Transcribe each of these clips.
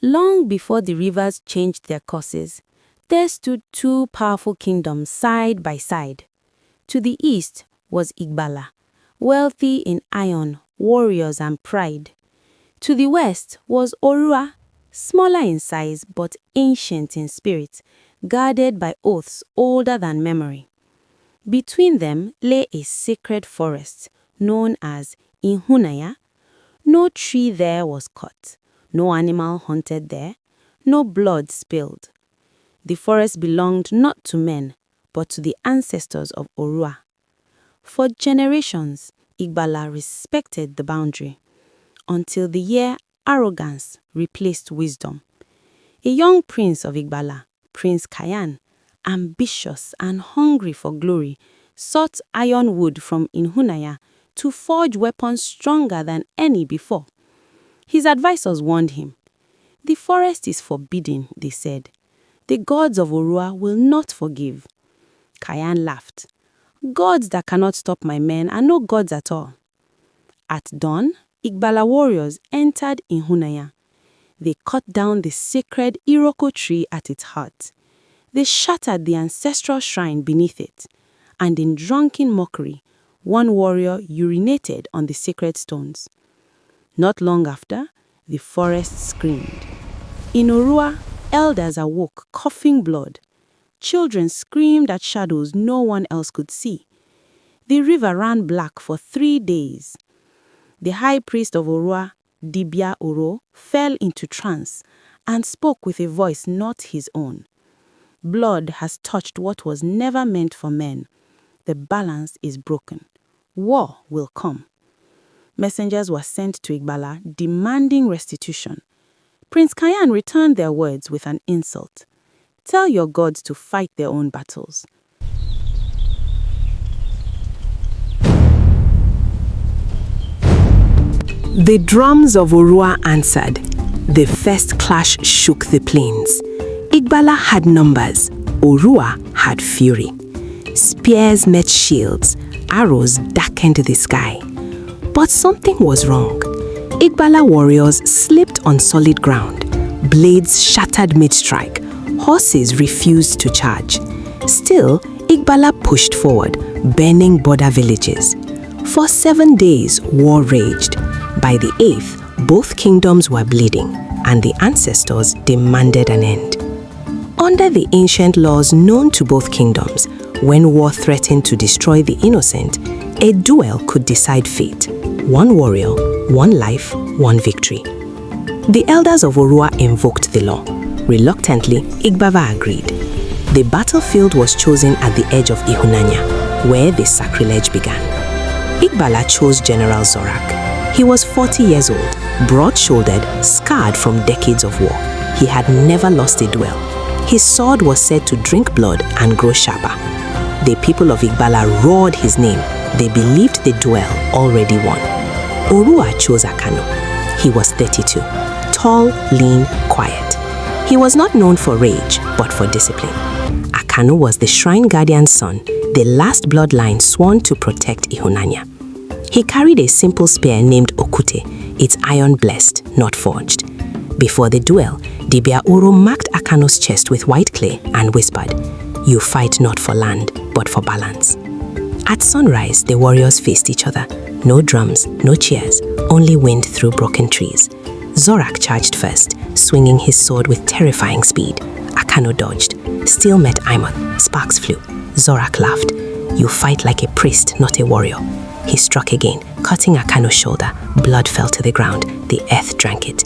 Long before the rivers changed their courses, there stood two powerful kingdoms side by side. To the east was Igbala, wealthy in iron, warriors and pride. To the west was Orua, smaller in size but ancient in spirit, guarded by oaths older than memory. Between them lay a sacred forest known as Ihunaya. No tree there was cut, no animal hunted there, no blood spilled. The forest belonged not to men, but to the ancestors of Orua. For generations, Igbala respected the boundary, until the year arrogance replaced wisdom. A young prince of Igbala, Prince Kayan, ambitious and hungry for glory, sought iron wood from Ihunaya to forge weapons stronger than any before. His advisors warned him. "The forest is forbidden," they said. "The gods of Orua will not forgive." Kayan laughed. "Gods that cannot stop my men are no gods at all." At dawn, Igbala warriors entered Ihunaya. They cut down the sacred Iroko tree at its heart. They shattered the ancestral shrine beneath it, and in drunken mockery, one warrior urinated on the sacred stones. Not long after, the forest screamed. In Orua, elders awoke, coughing blood. Children screamed at shadows no one else could see. The river ran black for 3 days. The high priest of Orua, Dibia Oro, fell into trance and spoke with a voice not his own. "Blood has touched what was never meant for men. The balance is broken. War will come." Messengers were sent to Igbala demanding restitution. Prince Kayan returned their words with an insult. "Tell your gods to fight their own battles." The drums of Orua answered. The first clash shook the plains. Igbala had numbers. Orua had fury. Spears met shields. Arrows darkened the sky. But something was wrong. Igbala warriors slipped on solid ground. Blades shattered mid-strike. Horses refused to charge. Still, Igbala pushed forward, burning border villages. For 7 days, war raged. By the 8th, both kingdoms were bleeding, and the ancestors demanded an end. Under the ancient laws known to both kingdoms, when war threatened to destroy the innocent, a duel could decide fate. One warrior, one life, one victory. The elders of Orua invoked the law. Reluctantly, Igbava agreed. The battlefield was chosen at the edge of Ihunanya, where the sacrilege began. Igbala chose General Zorak. He was 40 years old, broad-shouldered, scarred from decades of war. He had never lost a duel. His sword was said to drink blood and grow sharper. The people of Igbala roared his name. They believed the duel already won. Orua chose Akano. He was 32, tall, lean, quiet. He was not known for rage, but for discipline. Akano was the shrine guardian's son, the last bloodline sworn to protect Ihunanya. He carried a simple spear named Okute, its iron blessed, not forged. Before the duel, Dibia Oro marked Akano's chest with white clay and whispered, "You fight not for land, but for balance." At sunrise, the warriors faced each other. No drums, no cheers, only wind through broken trees. Zorak charged first, swinging his sword with terrifying speed. Akano dodged. Steel met Aimon. Sparks flew. Zorak laughed. "You fight like a priest, not a warrior." He struck again, cutting Akano's shoulder. Blood fell to the ground. The earth drank it.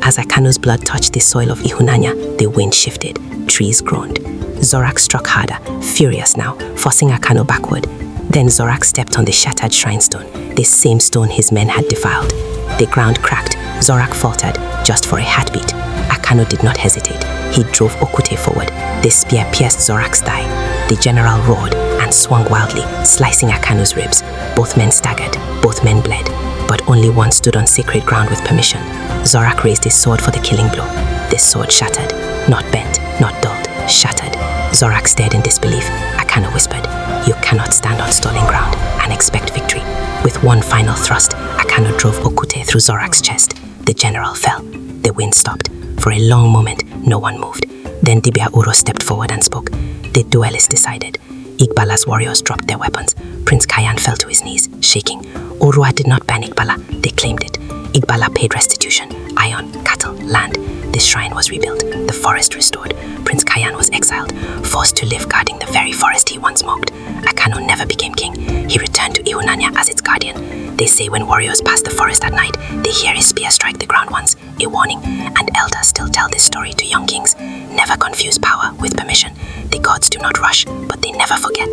As Akano's blood touched the soil of Ihunanya, the wind shifted. Trees groaned. Zorak struck harder, furious now, forcing Akano backward. Then Zorak stepped on the shattered shrine stone, the same stone his men had defiled. The ground cracked. Zorak faltered, just for a heartbeat. Akano did not hesitate. He drove Okute forward. The spear pierced Zorak's thigh. The general roared and swung wildly, slicing Akano's ribs. Both men staggered. Both men bled. But only one stood on sacred ground with permission. Zorak raised his sword for the killing blow. The sword shattered. Not bent, not dulled. Shattered. Zorak stared in disbelief. Akano whispered, "You cannot stand on stolen ground and expect victory." With one final thrust, Akano drove Okute through Zorak's chest. The general fell. The wind stopped. For a long moment, no one moved. Then Dibia Uro stepped forward and spoke. The duelists decided. Igbala's warriors dropped their weapons. Prince Kayan fell to his knees, shaking. Urua did not ban Igbala, they claimed it. Igbala paid restitution, iron, cattle, land. The shrine was rebuilt, the forest restored. Prince Kayan was exiled, forced to live guarding the very forest he once mocked. Akano never became king. He returned to Ihunanya as its guardian. They say when warriors pass the forest at night, they hear his spear strike the ground once, a warning. And elders still tell this story to young kings. Never confuse power with permission. The gods do not rush, but they never forget.